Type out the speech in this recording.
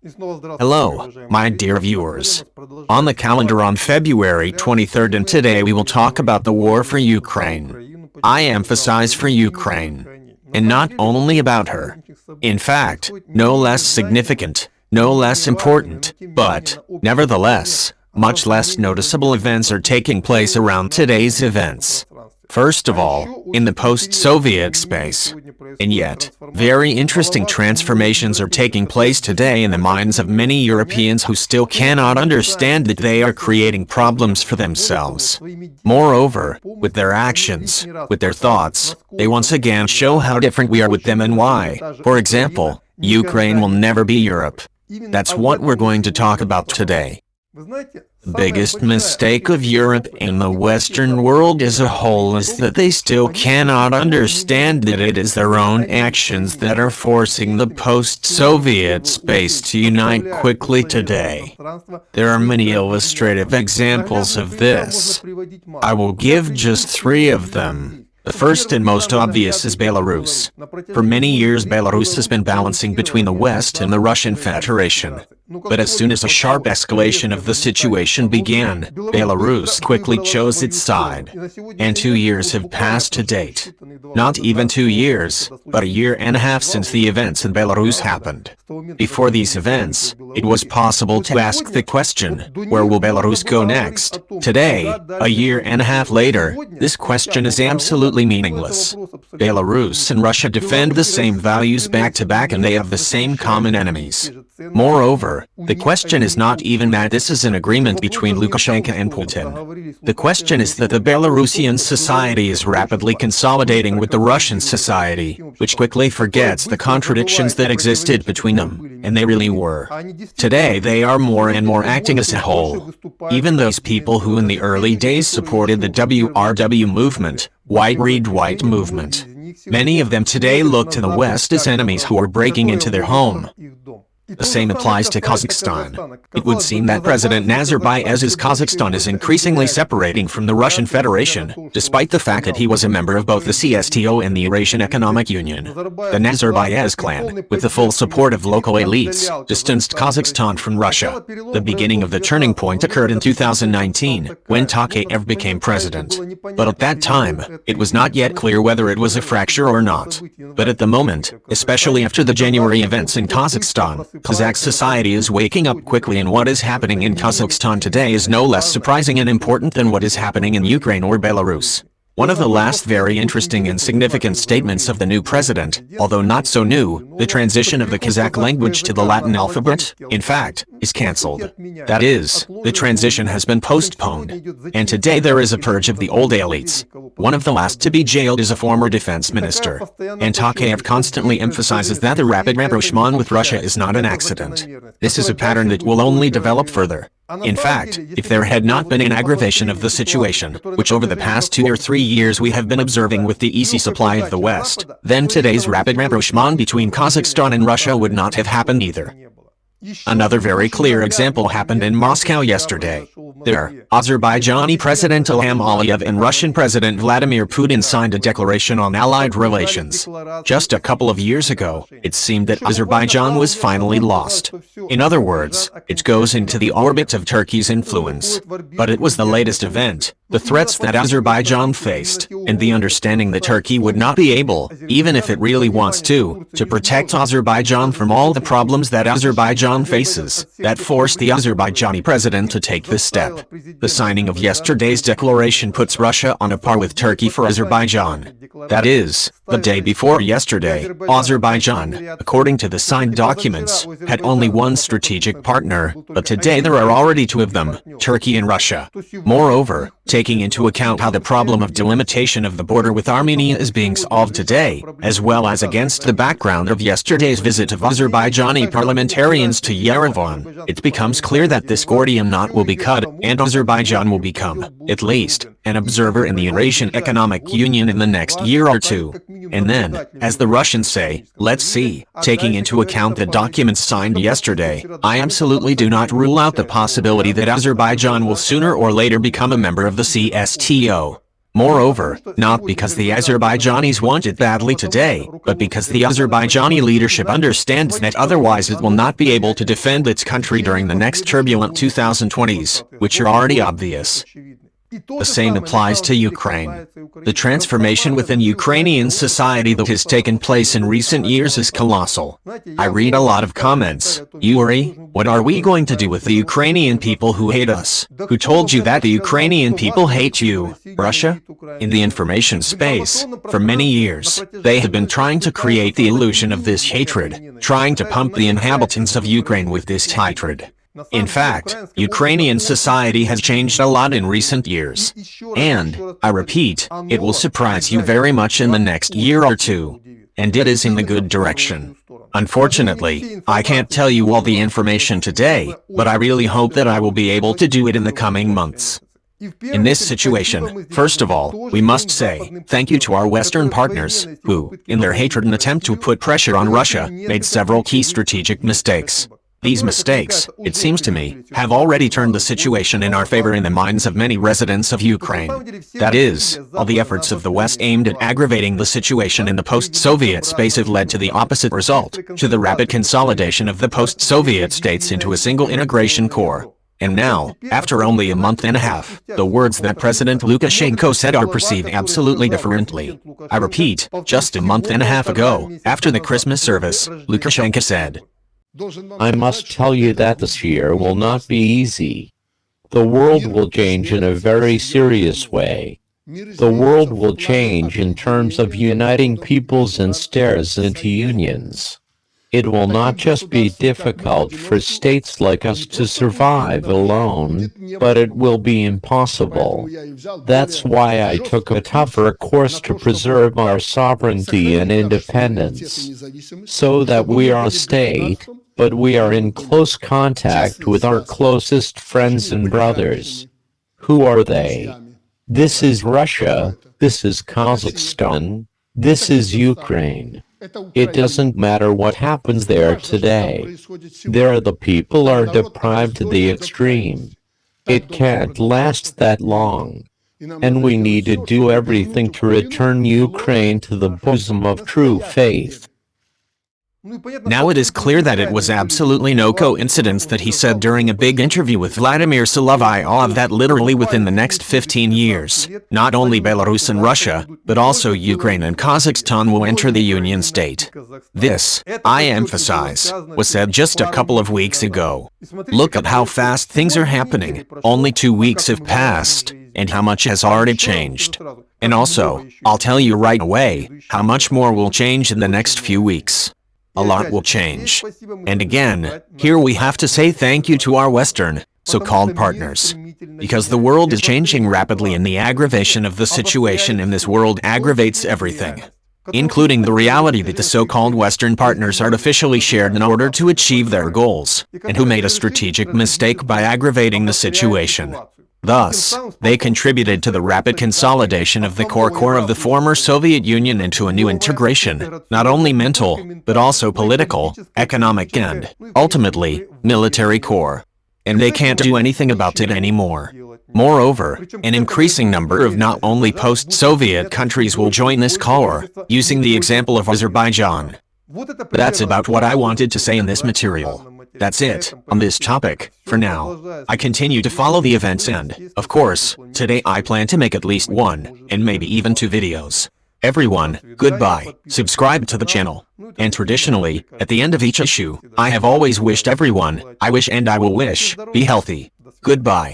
Hello, my dear viewers. On the calendar on February 23rd, and today we will talk about the war for Ukraine. I emphasize for Ukraine, and not only about her. In fact, no less significant, no less important, but, nevertheless, much less noticeable events are taking place around today's events. First of all, in the post-Soviet space. And yet, very interesting transformations are taking place today in the minds of many Europeans who still cannot understand that they are creating problems for themselves. Moreover, with their actions, with their thoughts, they once again show how different we are with them and why. For example, Ukraine will never be Europe. That's what we're going to talk about today. The biggest mistake of Europe and the Western world as a whole is that they still cannot understand that it is their own actions that are forcing the post-Soviet space to unite quickly today. There are many illustrative examples of this. I will give just 3 of them. The first and most obvious is Belarus. For many years Belarus has been balancing between the West and the Russian Federation. But as soon as a sharp escalation of the situation began, Belarus quickly chose its side. And 2 years have passed to date. Not even 2 years, but a year and a half since the events in Belarus happened. Before these events, it was possible to ask the question, where will Belarus go next? Today, a year and a half later, this question is absolutely meaningless. Belarus and Russia defend the same values back to back, and they have the same common enemies. Moreover, the question is not even that this is an agreement between Lukashenko and Putin. The question is that the Belarusian society is rapidly consolidating with the Russian society, which quickly forgets the contradictions that existed between them, and they really were. Today they are more and more acting as a whole. Even those people who in the early days supported the WRW movement, White Read White movement, many of them today look to the West as enemies who are breaking into their home. The same applies to Kazakhstan. It would seem that President Nazarbayev's Kazakhstan is increasingly separating from the Russian Federation, despite the fact that he was a member of both the CSTO and the Eurasian Economic Union. The Nazarbayev clan, with the full support of local elites, distanced Kazakhstan from Russia. The beginning of the turning point occurred in 2019, when Tokayev became president. But at that time, it was not yet clear whether it was a fracture or not. But at the moment, especially after the January events in Kazakhstan, Kazakh society is waking up quickly, and what is happening in Kazakhstan today is no less surprising and important than what is happening in Ukraine or Belarus. One of the last very interesting and significant statements of the new president, although not so new, the transition of the Kazakh language to the Latin alphabet, in fact, is cancelled. That is, the transition has been postponed. And today there is a purge of the old elites. One of the last to be jailed is a former defense minister. And Tokayev constantly emphasizes that the rapid rapprochement with Russia is not an accident. This is a pattern that will only develop further. In fact, if there had not been an aggravation of the situation, which over the past 2 or 3 years we have been observing with the easy supply of the West, then today's rapid rapprochement between Kazakhstan and Russia would not have happened either. Another very clear example happened in Moscow yesterday. There, Azerbaijani President Ilham Aliyev and Russian President Vladimir Putin signed a declaration on allied relations. Just a couple of years ago, it seemed that Azerbaijan was finally lost. In other words, it goes into the orbit of Turkey's influence. But it was the latest event, the threats that Azerbaijan faced, and the understanding that Turkey would not be able, even if it really wants to protect Azerbaijan from all the problems that Azerbaijan faces, that forced the Azerbaijani president to take this step. The signing of yesterday's declaration puts Russia on a par with Turkey for Azerbaijan. That is, the day before yesterday, Azerbaijan, according to the signed documents, had only one strategic partner, but today there are already 2 of them, Turkey and Russia. Moreover, taking into account how the problem of delimitation of the border with Armenia is being solved today, as well as against the background of yesterday's visit of Azerbaijani parliamentarians to Yerevan, it becomes clear that this Gordian knot will be cut, and Azerbaijan will become, at least, an observer in the Eurasian Economic Union in the next year or 2. And then, as the Russians say, let's see, taking into account the documents signed yesterday, I absolutely do not rule out the possibility that Azerbaijan will sooner or later become a member of the CSTO. Moreover, not because the Azerbaijanis want it badly today, but because the Azerbaijani leadership understands that otherwise it will not be able to defend its country during the next turbulent 2020s, which are already obvious. The same applies to Ukraine. The transformation within Ukrainian society that has taken place in recent years is colossal. I read a lot of comments. Yuri, what are we going to do with the Ukrainian people who hate us? Who told you that the Ukrainian people hate you? Russia? In the information space, for many years, they have been trying to create the illusion of this hatred, trying to pump the inhabitants of Ukraine with this hatred. In fact, Ukrainian society has changed a lot in recent years. And, I repeat, it will surprise you very much in the next year or two. And it is in the good direction. Unfortunately, I can't tell you all the information today, but I really hope that I will be able to do it in the coming months. In this situation, first of all, we must say thank you to our Western partners, who, in their hatred and attempt to put pressure on Russia, made several key strategic mistakes. These mistakes, it seems to me, have already turned the situation in our favor in the minds of many residents of Ukraine. That is, all the efforts of the West aimed at aggravating the situation in the post-Soviet space have led to the opposite result, to the rapid consolidation of the post-Soviet states into a single integration core. And now, after only a month and a half, the words that President Lukashenko said are perceived absolutely differently. I repeat, just a month and a half ago, after the Christmas service, Lukashenko said, "I must tell you that this year will not be easy. The world will change in a very serious way. The world will change in terms of uniting peoples and states into unions. It will not just be difficult for states like us to survive alone, but it will be impossible. That's why I took a tougher course to preserve our sovereignty and independence, so that we are a state, but we are in close contact with our closest friends and brothers. Who are they? This is Russia, this is Kazakhstan, this is Ukraine. It doesn't matter what happens there today. There the people are deprived to the extreme. It can't last that long. And we need to do everything to return Ukraine to the bosom of true faith." Now it is clear that it was absolutely no coincidence that he said during a big interview with Vladimir Solovyov that literally within the next 15 years, not only Belarus and Russia, but also Ukraine and Kazakhstan will enter the Union state. This, I emphasize, was said just a couple of weeks ago. Look at how fast things are happening. Only 2 weeks have passed, and how much has already changed. And also, I'll tell you right away, how much more will change in the next few weeks. A lot will change. And again, here we have to say thank you to our Western, so-called partners. Because the world is changing rapidly and the aggravation of the situation in this world aggravates everything, including the reality that the so-called Western partners artificially shared in order to achieve their goals, and who made a strategic mistake by aggravating the situation. Thus, they contributed to the rapid consolidation of the core of the former Soviet Union into a new integration, not only mental, but also political, economic and, ultimately, military core. And they can't do anything about it anymore. Moreover, an increasing number of not only post-Soviet countries will join this core, using the example of Azerbaijan. That's about what I wanted to say in this material. That's it, on this topic, for now. I continue to follow the events and, of course, today I plan to make at least 1, and maybe even 2 videos. Everyone, goodbye, subscribe to the channel. And traditionally, at the end of each issue, I have always wished everyone, I wish and I will wish, be healthy. Goodbye.